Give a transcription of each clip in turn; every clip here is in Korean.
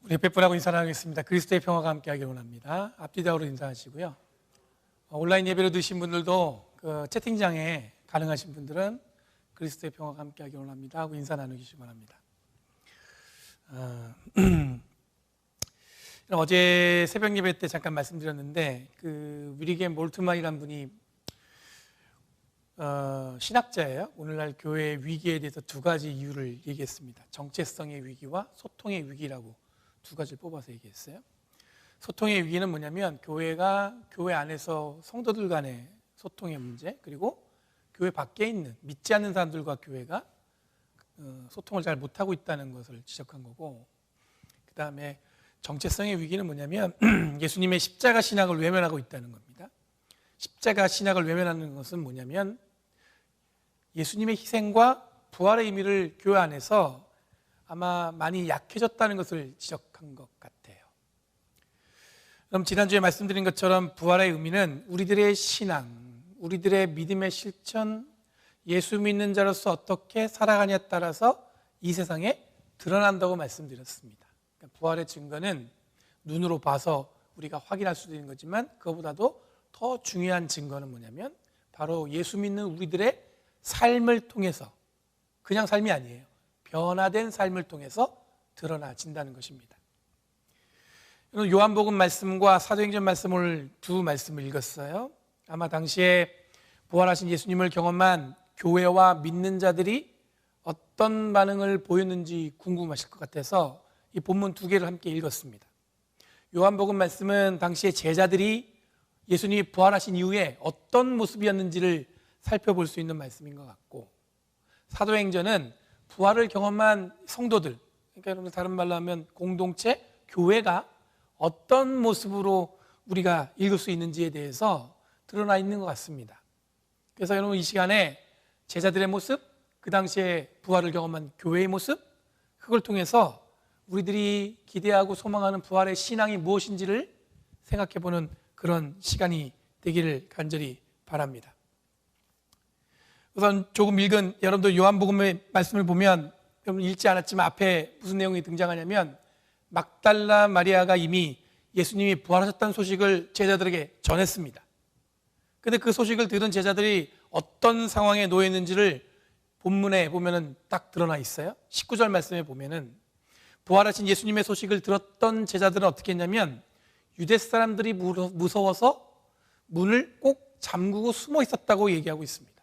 우리 옆에 분하고 인사 나누겠습니다. 그리스도의 평화가 함께하길 원합니다. 앞뒤다으로 인사하시고요. 온라인 예배로 드신 분들도 그 채팅장에 가능하신 분들은 그리스도의 평화가 함께하길 원합니다 하고 인사 나누시기 바랍니다. 어제 새벽 예배 때 잠깐 말씀드렸는데 그 위리겐 몰트만이라는 분이 신학자예요. 오늘날 교회의 위기에 대해서 두 가지 이유를 얘기했습니다. 정체성의 위기와 소통의 위기라고 두 가지를 뽑아서 얘기했어요. 소통의 위기는 뭐냐면 교회가 교회 안에서 성도들 간의 소통의 문제, 그리고 교회 밖에 있는 믿지 않는 사람들과 교회가 소통을 잘 못하고 있다는 것을 지적한 거고, 그 다음에 정체성의 위기는 뭐냐면 예수님의 십자가 신학을 외면하고 있다는 겁니다. 십자가 신학을 외면하는 것은 뭐냐면 예수님의 희생과 부활의 의미를 교회 안에서 아마 많이 약해졌다는 것을 지적한 것 같아요. 그럼 지난주에 말씀드린 것처럼 부활의 의미는 우리들의 신앙, 우리들의 믿음의 실천, 예수 믿는 자로서 어떻게 살아가냐에 따라서 이 세상에 드러난다고 말씀드렸습니다. 그러니까 부활의 증거는 눈으로 봐서 우리가 확인할 수도 있는 거지만 그것보다도 더 중요한 증거는 뭐냐면 바로 예수 믿는 우리들의 삶을 통해서, 그냥 삶이 아니에요, 변화된 삶을 통해서 드러나진다는 것입니다. 요한복음 말씀과 사도행전 말씀을 두 말씀을 읽었어요. 아마 당시에 부활하신 예수님을 경험한 교회와 믿는 자들이 어떤 반응을 보였는지 궁금하실 것 같아서 이 본문 두 개를 함께 읽었습니다. 요한복음 말씀은 당시에 제자들이 예수님이 부활하신 이후에 어떤 모습이었는지를 살펴볼 수 있는 말씀인 것 같고, 사도행전은 부활을 경험한 성도들, 그러니까 여러분 다른 말로 하면 공동체, 교회가 어떤 모습으로 우리가 읽을 수 있는지에 대해서 드러나 있는 것 같습니다. 그래서 여러분 이 시간에 제자들의 모습, 그 당시에 부활을 경험한 교회의 모습, 그걸 통해서 우리들이 기대하고 소망하는 부활의 신앙이 무엇인지를 생각해보는 그런 시간이 되기를 간절히 바랍니다. 우선 조금 읽은 여러분들 요한복음의 말씀을 보면, 여러분 읽지 않았지만 앞에 무슨 내용이 등장하냐면 막달라 마리아가 이미 예수님이 부활하셨다는 소식을 제자들에게 전했습니다. 그런데 그 소식을 들은 제자들이 어떤 상황에 놓여 있는지를 본문에 보면은 딱 드러나 있어요. 19절 말씀에 보면은 부활하신 예수님의 소식을 들었던 제자들은 어떻게 했냐면 유대 사람들이 무서워서 문을 꼭 잠그고 숨어 있었다고 얘기하고 있습니다.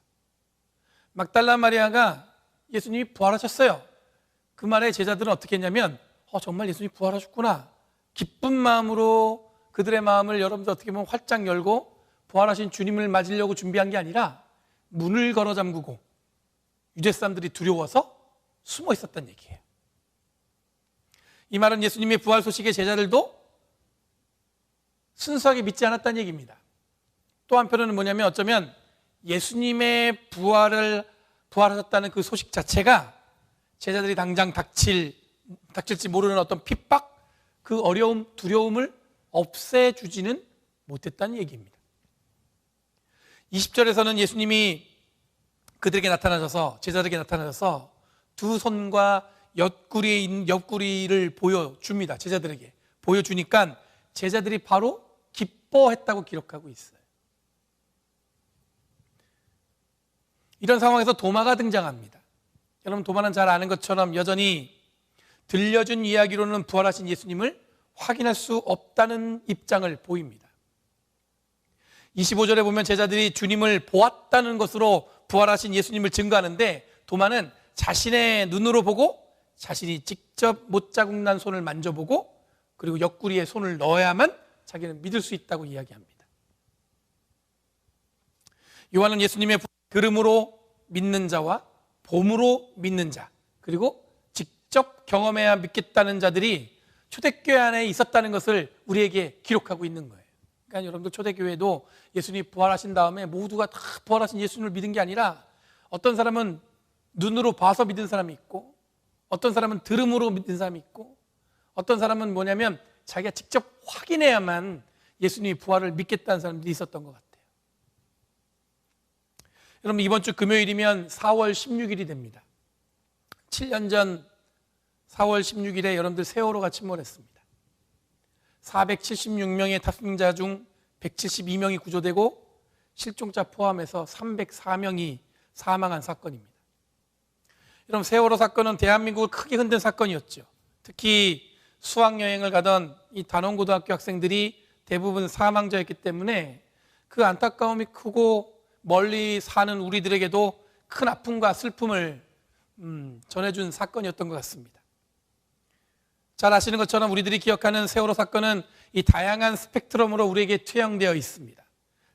막달라 마리아가 예수님이 부활하셨어요. 그 말에 제자들은 어떻게 했냐면 정말 예수님이 부활하셨구나, 기쁜 마음으로 그들의 마음을 여러분들 어떻게 보면 활짝 열고 부활하신 주님을 맞으려고 준비한 게 아니라 문을 걸어 잠그고 유대 사람들이 두려워서 숨어 있었다는 얘기예요. 이 말은 예수님의 부활 소식에 제자들도 순수하게 믿지 않았다는 얘기입니다. 또 한편으로는 뭐냐면 어쩌면 예수님의 부활하셨다는 그 소식 자체가 제자들이 당장 닥칠지 모르는 어떤 핍박, 그 어려움, 두려움을 없애주지는 못했다는 얘기입니다. 20절에서는 예수님이 그들에게 나타나셔서, 제자들에게 나타나셔서 두 손과 옆구리를 보여줍니다. 제자들에게 보여주니까 제자들이 바로 기뻐했다고 기록하고 있어요. 이런 상황에서 도마가 등장합니다. 여러분 도마는 잘 아는 것처럼 여전히 들려준 이야기로는 부활하신 예수님을 확인할 수 없다는 입장을 보입니다. 25절에 보면 제자들이 주님을 보았다는 것으로 부활하신 예수님을 증거하는데, 도마는 자신의 눈으로 보고 자신이 직접 못자국 난 손을 만져보고 그리고 옆구리에 손을 넣어야만 자기는 믿을 수 있다고 이야기합니다. 요한은 예수님의 들음으로 믿는 자와 봄으로 믿는 자, 그리고 직접 경험해야 믿겠다는 자들이 초대교회 안에 있었다는 것을 우리에게 기록하고 있는 거예요. 그러니까 여러분들 초대교회도 예수님이 부활하신 다음에 모두가 다 부활하신 예수님을 믿은 게 아니라 어떤 사람은 눈으로 봐서 믿은 사람이 있고, 어떤 사람은 들음으로 믿는 사람이 있고, 어떤 사람은 뭐냐면 자기가 직접 확인해야만 예수님이 부활을 믿겠다는 사람들이 있었던 것 같아요. 여러분 이번 주 금요일이면 4월 16일이 됩니다. 7년 전 4월 16일에 여러분들 세월호가 침몰했습니다. 476명의 탑승자 중 172명이 구조되고 실종자 포함해서 304명이 사망한 사건입니다. 여러분, 세월호 사건은 대한민국을 크게 흔든 사건이었죠. 특히 수학여행을 가던 이 단원고등학교 학생들이 대부분 사망자였기 때문에 그 안타까움이 크고 멀리 사는 우리들에게도 큰 아픔과 슬픔을 전해준 사건이었던 것 같습니다. 잘 아시는 것처럼 우리들이 기억하는 세월호 사건은 이 다양한 스펙트럼으로 우리에게 투영되어 있습니다.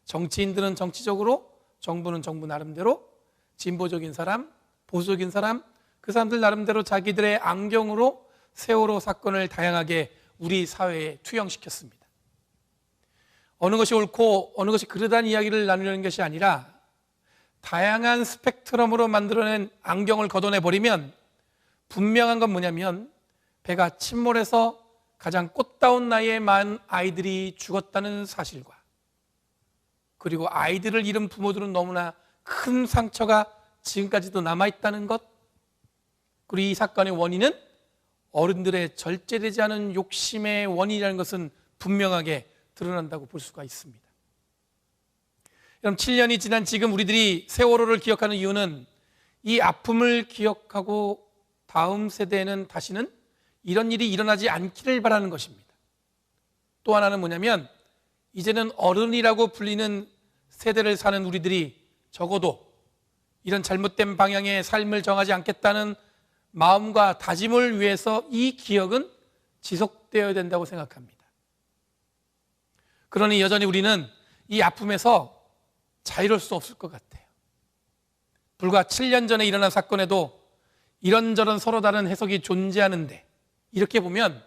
정치인들은 정치적으로, 정부는 정부 나름대로, 진보적인 사람, 보수적인 사람, 그 사람들 나름대로 자기들의 안경으로 세월호 사건을 다양하게 우리 사회에 투영시켰습니다. 어느 것이 옳고 어느 것이 그르다는 이야기를 나누려는 것이 아니라 다양한 스펙트럼으로 만들어낸 안경을 걷어내버리면 분명한 건 뭐냐면 배가 침몰해서 가장 꽃다운 나이에 많은 아이들이 죽었다는 사실과, 그리고 아이들을 잃은 부모들은 너무나 큰 상처가 지금까지도 남아있다는 것, 그리고 이 사건의 원인은 어른들의 절제되지 않은 욕심의 원인이라는 것은 분명하게 드러난다고 볼 수가 있습니다. 여러분, 7년이 지난 지금 우리들이 세월호를 기억하는 이유는 이 아픔을 기억하고 다음 세대에는 다시는 이런 일이 일어나지 않기를 바라는 것입니다. 또 하나는 뭐냐면 이제는 어른이라고 불리는 세대를 사는 우리들이 적어도 이런 잘못된 방향의 삶을 정하지 않겠다는 마음과 다짐을 위해서 이 기억은 지속되어야 된다고 생각합니다. 그러니 여전히 우리는 이 아픔에서 자유로울 수 없을 것 같아요. 불과 7년 전에 일어난 사건에도 이런저런 서로 다른 해석이 존재하는데, 이렇게 보면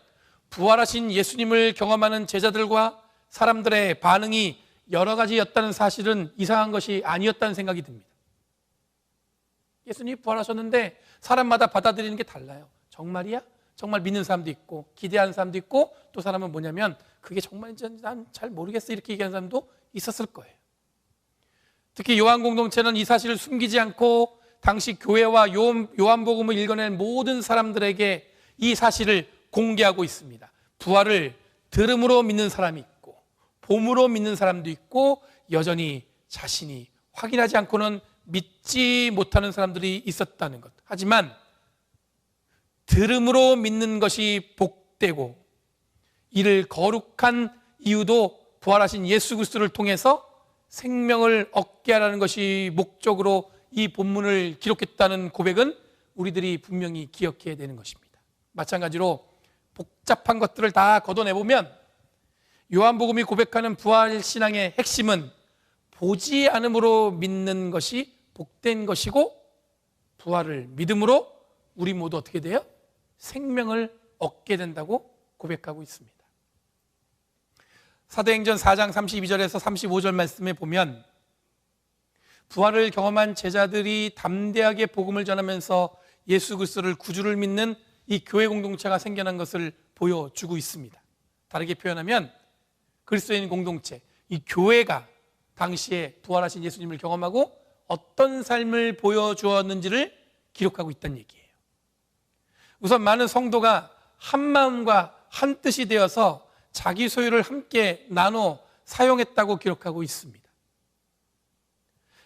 부활하신 예수님을 경험하는 제자들과 사람들의 반응이 여러 가지였다는 사실은 이상한 것이 아니었다는 생각이 듭니다. 예수님이 부활하셨는데 사람마다 받아들이는 게 달라요. 정말이야? 정말 믿는 사람도 있고 기대하는 사람도 있고, 또 사람은 뭐냐면 그게 정말인지 난 잘 모르겠어 이렇게 얘기하는 사람도 있었을 거예요. 특히 요한 공동체는 이 사실을 숨기지 않고 당시 교회와 요한복음을 읽어낸 모든 사람들에게 이 사실을 공개하고 있습니다. 부활을 들음으로 믿는 사람이 있고 봄으로 믿는 사람도 있고 여전히 자신이 확인하지 않고는 믿지 못하는 사람들이 있었다는 것. 하지만 들음으로 믿는 것이 복되고 이를 거룩한 이유도 부활하신 예수 그리스도를 통해서 생명을 얻게 하라는 것이 목적으로 이 본문을 기록했다는 고백은 우리들이 분명히 기억해야 되는 것입니다. 마찬가지로 복잡한 것들을 다 걷어내보면 요한복음이 고백하는 부활신앙의 핵심은 보지 않음으로 믿는 것이 복된 것이고, 부활을 믿음으로 우리 모두 어떻게 돼요? 생명을 얻게 된다고 고백하고 있습니다. 사도행전 4장 32절에서 35절 말씀에 보면 부활을 경험한 제자들이 담대하게 복음을 전하면서 예수 그리스도를 구주를 믿는 이 교회 공동체가 생겨난 것을 보여주고 있습니다. 다르게 표현하면 그리스도인 공동체, 이 교회가 당시에 부활하신 예수님을 경험하고 어떤 삶을 보여주었는지를 기록하고 있다는 얘기예요. 우선 많은 성도가 한 마음과 한 뜻이 되어서 자기 소유를 함께 나눠 사용했다고 기록하고 있습니다.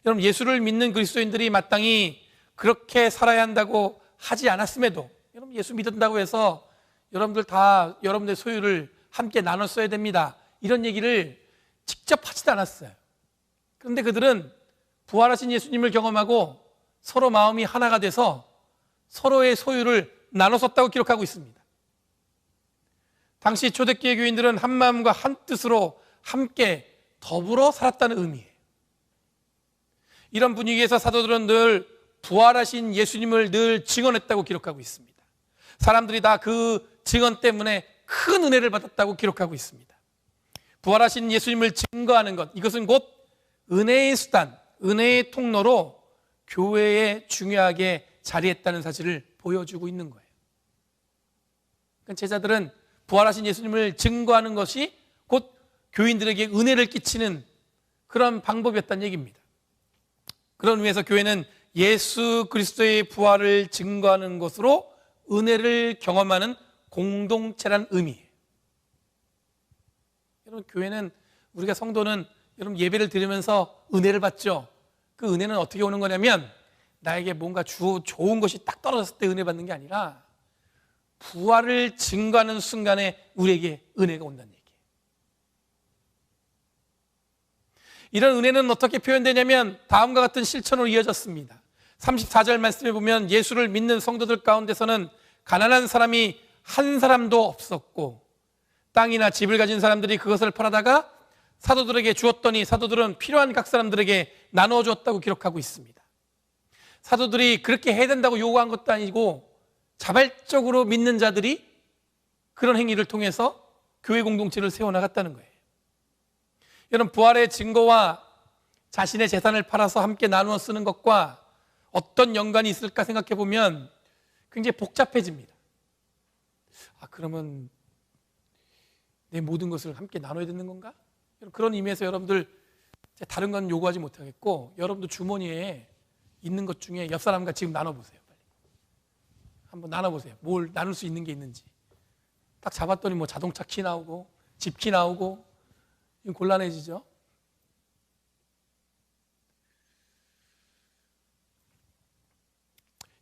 여러분, 예수를 믿는 그리스도인들이 마땅히 그렇게 살아야 한다고 하지 않았음에도, 여러분 예수 믿는다고 해서 여러분들 다 여러분들의 소유를 함께 나눠 써야 됩니다, 이런 얘기를 직접 하지도 않았어요. 그런데 그들은 부활하신 예수님을 경험하고 서로 마음이 하나가 돼서 서로의 소유를 나눠 썼다고 기록하고 있습니다. 당시 초대교회 교인들은 한 마음과 한 뜻으로 함께 더불어 살았다는 의미예요. 이런 분위기에서 사도들은 늘 부활하신 예수님을 늘 증언했다고 기록하고 있습니다. 사람들이 다 그 증언 때문에 큰 은혜를 받았다고 기록하고 있습니다. 부활하신 예수님을 증거하는 것, 이것은 곧 은혜의 수단, 은혜의 통로로 교회에 중요하게 자리했다는 사실을 보여주고 있는 거예요. 그러니까 제자들은 부활하신 예수님을 증거하는 것이 곧 교인들에게 은혜를 끼치는 그런 방법이었다는 얘기입니다. 그런 의미에서 교회는 예수 그리스도의 부활을 증거하는 것으로 은혜를 경험하는 공동체란 의미예요. 교회는 우리가 성도는 여러분 예배를 드리면서 은혜를 받죠. 그 은혜는 어떻게 오는 거냐면 나에게 뭔가 좋은 것이 딱 떨어졌을 때 은혜 받는 게 아니라 부활을 증거하는 순간에 우리에게 은혜가 온다는 얘기예요. 이런 은혜는 어떻게 표현되냐면 다음과 같은 실천으로 이어졌습니다. 34절 말씀에 보면 예수를 믿는 성도들 가운데서는 가난한 사람이 한 사람도 없었고 땅이나 집을 가진 사람들이 그것을 팔아다가 사도들에게 주었더니 사도들은 필요한 각 사람들에게 나누어 주었다고 기록하고 있습니다. 사도들이 그렇게 해야 된다고 요구한 것도 아니고 자발적으로 믿는 자들이 그런 행위를 통해서 교회 공동체를 세워나갔다는 거예요. 여러분, 부활의 증거와 자신의 재산을 팔아서 함께 나누어 쓰는 것과 어떤 연관이 있을까 생각해 보면 굉장히 복잡해집니다. 그러면 내 모든 것을 함께 나눠야 되는 건가? 그런 의미에서 여러분들 다른 건 요구하지 못하겠고 여러분도 주머니에 있는 것 중에 옆 사람과 지금 나눠보세요. 빨리. 한번 나눠보세요. 뭘 나눌 수 있는 게 있는지. 딱 잡았더니 뭐 자동차 키 나오고 집 키 나오고 이건 곤란해지죠.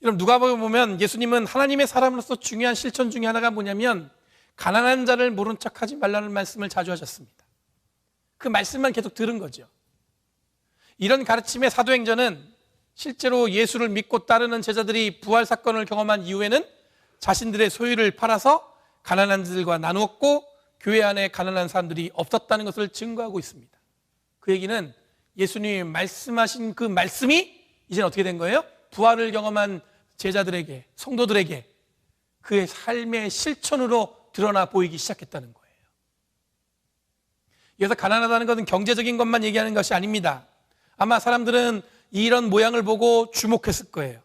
여러분, 누가복음 보면 예수님은 하나님의 사람으로서 중요한 실천 중에 하나가 뭐냐면 가난한 자를 모른 척하지 말라는 말씀을 자주 하셨습니다. 그 말씀만 계속 들은 거죠. 이런 가르침의 사도행전은 실제로 예수를 믿고 따르는 제자들이 부활 사건을 경험한 이후에는 자신들의 소유를 팔아서 가난한 자들과 나누었고 교회 안에 가난한 사람들이 없었다는 것을 증거하고 있습니다. 그 얘기는 예수님이 말씀하신 그 말씀이 이제 어떻게 된 거예요? 부활을 경험한 제자들에게, 성도들에게 그의 삶의 실천으로 드러나 보이기 시작했다는 거예요. 여기서 가난하다는 것은 경제적인 것만 얘기하는 것이 아닙니다. 아마 사람들은 이런 모양을 보고 주목했을 거예요.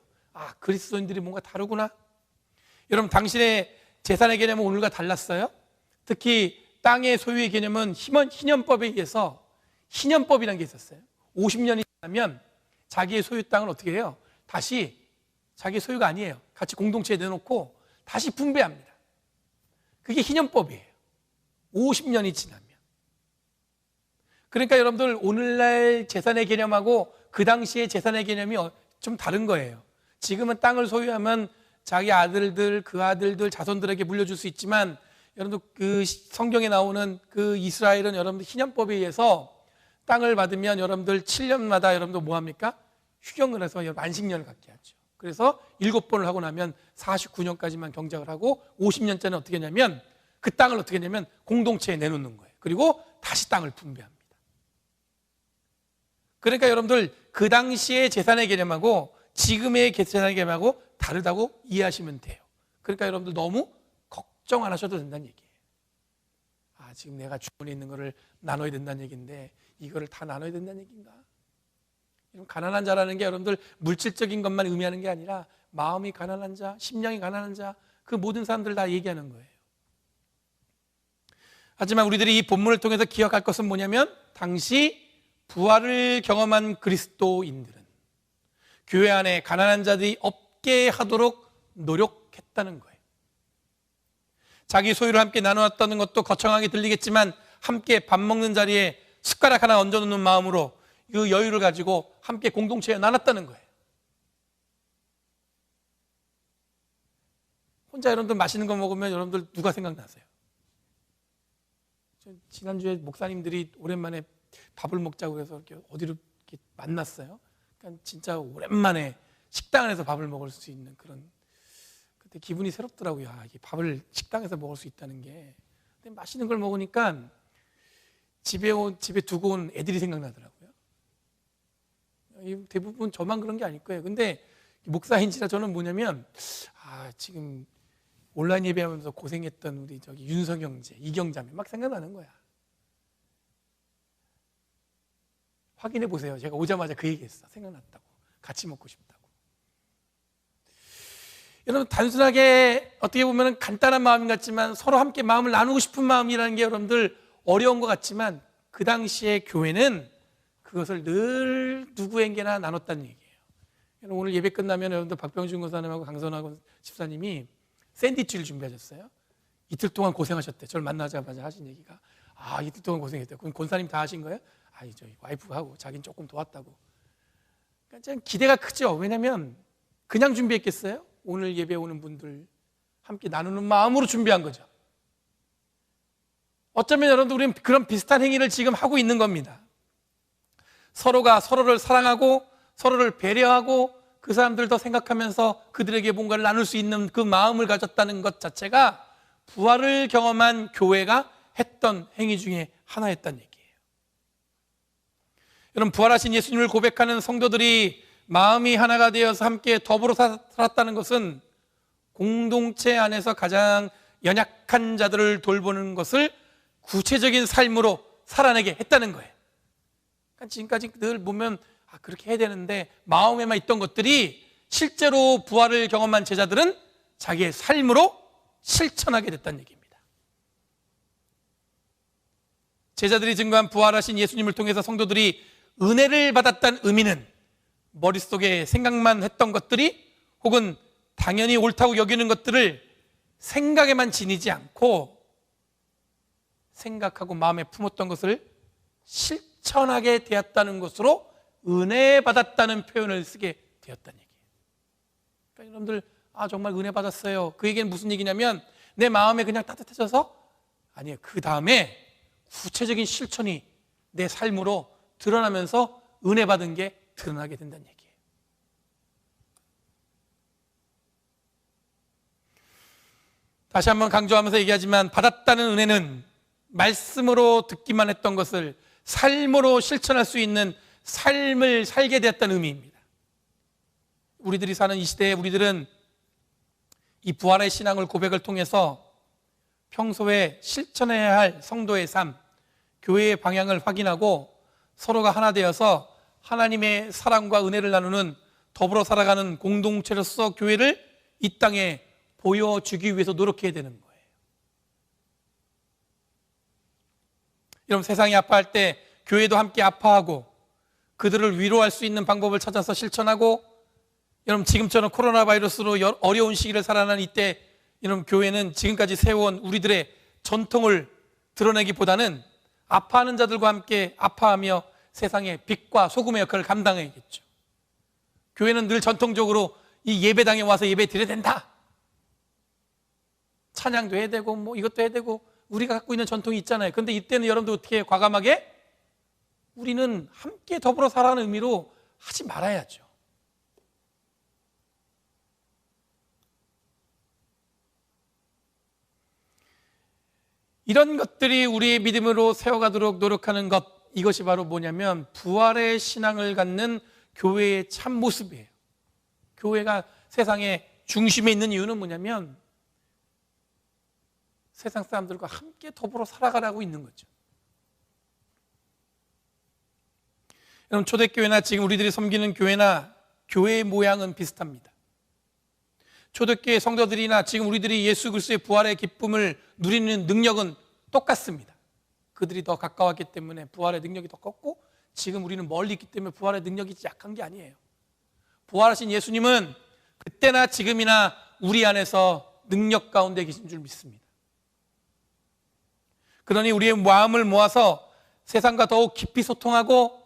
그리스도인들이 뭔가 다르구나. 여러분, 당신의 재산의 개념은 오늘과 달랐어요? 특히 땅의 소유의 개념은 희년법에 의해서 희년법이라는 게 있었어요. 50년이 지나면 자기의 소유 땅을 어떻게 해요? 다시 자기 소유가 아니에요. 같이 공동체에 내놓고 다시 분배합니다. 그게 희년법이에요. 50년이 지나면. 그러니까 여러분들 오늘날 재산의 개념하고 그 당시의 재산의 개념이 좀 다른 거예요. 지금은 땅을 소유하면 자기 아들들, 그 아들들, 자손들에게 물려줄 수 있지만 여러분들 그 성경에 나오는 그 이스라엘은 여러분들 희년법에 의해서 땅을 받으면 여러분들 7년마다 여러분들 뭐 합니까? 휴경을 해서 안식년을 갖게 하죠. 그래서 7번을 하고 나면 49년까지만 경작을 하고 50년째는 어떻게 하냐면 그 땅을 어떻게 하냐면 공동체에 내놓는 거예요. 그리고 다시 땅을 분배합니다. 그러니까 여러분들 그 당시의 재산의 개념하고 지금의 재산의 개념하고 다르다고 이해하시면 돼요. 그러니까 여러분들 너무 걱정 안 하셔도 된다는 얘기예요. 지금 내가 주머니에 있는 거를 나눠야 된다는 얘기인데 이거를 다 나눠야 된다는 얘기인가? 가난한 자라는 게 여러분들 물질적인 것만 의미하는 게 아니라 마음이 가난한 자, 심령이 가난한 자, 그 모든 사람들 다 얘기하는 거예요. 하지만 우리들이 이 본문을 통해서 기억할 것은 뭐냐면 당시 부활을 경험한 그리스도인들은 교회 안에 가난한 자들이 없게 하도록 노력했다는 거예요. 자기 소유를 함께 나누었다는 것도 거창하게 들리겠지만 함께 밥 먹는 자리에 숟가락 하나 얹어놓는 마음으로 그 여유를 가지고 함께 공동체에 나눴다는 거예요. 혼자 여러분들 맛있는 거 먹으면 여러분들 누가 생각나세요? 지난주에 목사님들이 오랜만에 밥을 먹자고 해서 이렇게 어디로 이렇게 만났어요. 그러니까 진짜 오랜만에 식당 안에서 밥을 먹을 수 있는 그런, 그때 기분이 새롭더라고요. 이게 밥을 식당에서 먹을 수 있다는 게. 근데 맛있는 걸 먹으니까 집에 두고 온 애들이 생각나더라고요. 대부분 저만 그런 게 아닐 거예요. 근데 목사인지라 저는 뭐냐면 지금 온라인 예배하면서 고생했던 우리 윤석 형제, 이경 자매 막 생각나는 거야. 확인해 보세요. 제가 오자마자 그 얘기했어. 생각났다고. 같이 먹고 싶다고. 여러분, 단순하게 어떻게 보면 간단한 마음 같지만 서로 함께 마음을 나누고 싶은 마음이라는 게 여러분들 어려운 것 같지만 그 당시에 교회는 그것을 늘 누구에게나 나눴다는 얘기예요. 오늘 예배 끝나면 여러분들 박병준 권사님하고 강선하고 집사님이 샌드위치를 준비하셨어요. 이틀 동안 고생하셨대. 저를 만나자마자 하신 얘기가 아, 이틀 동안 고생했다. 그럼 권사님 다 하신 거예요? 아니, 저희 와이프가 하고 자기는 조금 도왔다고. 그러니까 좀 기대가 크죠. 왜냐하면 그냥 준비했겠어요? 오늘 예배 오는 분들 함께 나누는 마음으로 준비한 거죠. 어쩌면 여러분들 우리는 그런 비슷한 행위를 지금 하고 있는 겁니다. 서로가 서로를 사랑하고 서로를 배려하고 그 사람들도 생각하면서 그들에게 뭔가를 나눌 수 있는 그 마음을 가졌다는 것 자체가 부활을 경험한 교회가 했던 행위 중에 하나였다는 얘기예요. 여러분, 부활하신 예수님을 고백하는 성도들이 마음이 하나가 되어서 함께 더불어 살았다는 것은 공동체 안에서 가장 연약한 자들을 돌보는 것을 구체적인 삶으로 살아내게 했다는 거예요. 그러니까 지금까지 늘 보면 그렇게 해야 되는데 마음에만 있던 것들이 실제로 부활을 경험한 제자들은 자기의 삶으로 실천하게 됐다는 얘기입니다. 제자들이 증거한 부활하신 예수님을 통해서 성도들이 은혜를 받았다는 의미는 머릿속에 생각만 했던 것들이 혹은 당연히 옳다고 여기는 것들을 생각에만 지니지 않고 생각하고 마음에 품었던 것을 실천하게 되었다는 것으로 은혜 받았다는 표현을 쓰게 되었다는 얘기예요. 그러니까 여러분들 정말 은혜 받았어요. 그 얘기는 무슨 얘기냐면 내 마음에 그냥 따뜻해져서 아니에요. 그 다음에 구체적인 실천이 내 삶으로 드러나면서 은혜 받은 게 드러나게 된다는 얘기예요. 다시 한번 강조하면서 얘기하지만 받았다는 은혜는 말씀으로 듣기만 했던 것을 삶으로 실천할 수 있는 삶을 살게 되었다는 의미입니다. 우리들이 사는 이 시대에 우리들은 이 부활의 신앙을 고백을 통해서 평소에 실천해야 할 성도의 삶, 교회의 방향을 확인하고 서로가 하나 되어서 하나님의 사랑과 은혜를 나누는 더불어 살아가는 공동체로서 교회를 이 땅에 보여주기 위해서 노력해야 되는 거예요. 여러분, 세상이 아파할 때 교회도 함께 아파하고 그들을 위로할 수 있는 방법을 찾아서 실천하고, 여러분 지금처럼 코로나 바이러스로 어려운 시기를 살아가는 이때 여러분 교회는 지금까지 세워온 우리들의 전통을 드러내기보다는 아파하는 자들과 함께 아파하며 세상의 빛과 소금의 역할을 감당해야겠죠. 교회는 늘 전통적으로 이 예배당에 와서 예배 드려야 된다, 찬양도 해야 되고 뭐 이것도 해야 되고 우리가 갖고 있는 전통이 있잖아요. 그런데 이때는 여러분들 어떻게 과감하게 우리는 함께 더불어 살아가는 의미로 하지 말아야죠. 이런 것들이 우리의 믿음으로 세워가도록 노력하는 것, 이것이 바로 뭐냐면 부활의 신앙을 갖는 교회의 참 모습이에요. 교회가 세상의 중심에 있는 이유는 뭐냐면 세상 사람들과 함께 더불어 살아가라고 있는 거죠. 여러분, 초대교회나 지금 우리들이 섬기는 교회나 교회의 모양은 비슷합니다. 초대교회 성도들이나 지금 우리들이 예수 그리스도의 부활의 기쁨을 누리는 능력은 똑같습니다. 그들이 더 가까웠기 때문에 부활의 능력이 더 컸고, 지금 우리는 멀리 있기 때문에 부활의 능력이 약한 게 아니에요. 부활하신 예수님은 그때나 지금이나 우리 안에서 능력 가운데 계신 줄 믿습니다. 그러니 우리의 마음을 모아서 세상과 더욱 깊이 소통하고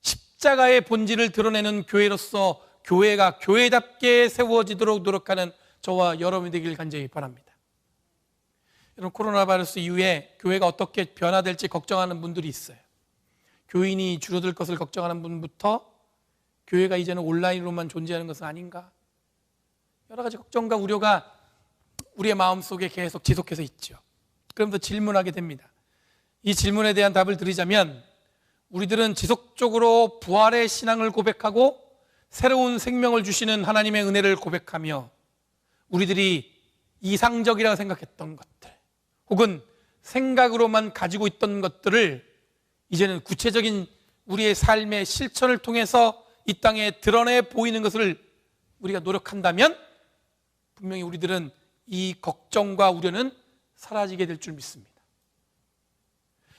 십자가의 본질을 드러내는 교회로서 교회가 교회답게 세워지도록 노력하는 저와 여러분이 되길 간절히 바랍니다. 여러분, 코로나 바이러스 이후에 교회가 어떻게 변화될지 걱정하는 분들이 있어요. 교인이 줄어들 것을 걱정하는 분부터 교회가 이제는 온라인으로만 존재하는 것은 아닌가, 여러 가지 걱정과 우려가 우리의 마음속에 계속 지속해서 있죠. 그러면서 질문하게 됩니다. 이 질문에 대한 답을 드리자면 우리들은 지속적으로 부활의 신앙을 고백하고 새로운 생명을 주시는 하나님의 은혜를 고백하며 우리들이 이상적이라고 생각했던 것들 혹은 생각으로만 가지고 있던 것들을 이제는 구체적인 우리의 삶의 실천을 통해서 이 땅에 드러내 보이는 것을 우리가 노력한다면 분명히 우리들은 이 걱정과 우려는 사라지게 될 줄 믿습니다.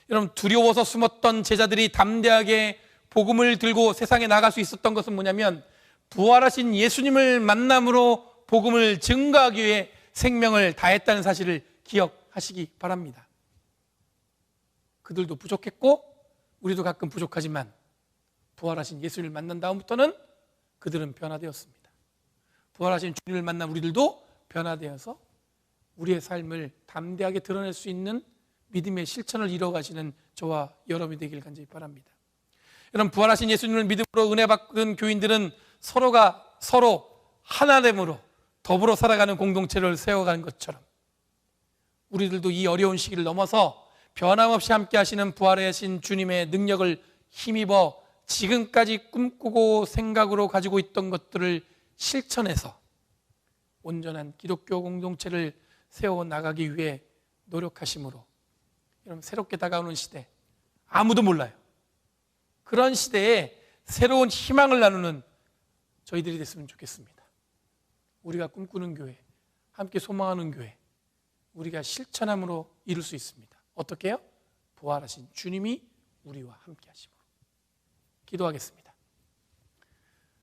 여러분, 두려워서 숨었던 제자들이 담대하게 복음을 들고 세상에 나갈 수 있었던 것은 뭐냐면 부활하신 예수님을 만남으로 복음을 증거하기 위해 생명을 다했다는 사실을 기억하시기 바랍니다. 그들도 부족했고 우리도 가끔 부족하지만 부활하신 예수를 만난 다음부터는 그들은 변화되었습니다. 부활하신 주님을 만난 우리들도 변화되어서 우리의 삶을 담대하게 드러낼 수 있는 믿음의 실천을 이뤄가시는 저와 여러분이 되길 간절히 바랍니다. 여러분, 부활하신 예수님을 믿음으로 은혜 받은 교인들은 서로가 서로 하나됨으로 더불어 살아가는 공동체를 세워가는 것처럼 우리들도 이 어려운 시기를 넘어서 변함없이 함께 하시는 부활하신 주님의 능력을 힘입어 지금까지 꿈꾸고 생각으로 가지고 있던 것들을 실천해서 온전한 기독교 공동체를 세워나가기 위해 노력하심으로 여러분, 새롭게 다가오는 시대, 아무도 몰라요. 그런 시대에 새로운 희망을 나누는 저희들이 됐으면 좋겠습니다. 우리가 꿈꾸는 교회, 함께 소망하는 교회, 우리가 실천함으로 이룰 수 있습니다. 어떻게 해요? 부활하신 주님이 우리와 함께 하심으로. 기도하겠습니다.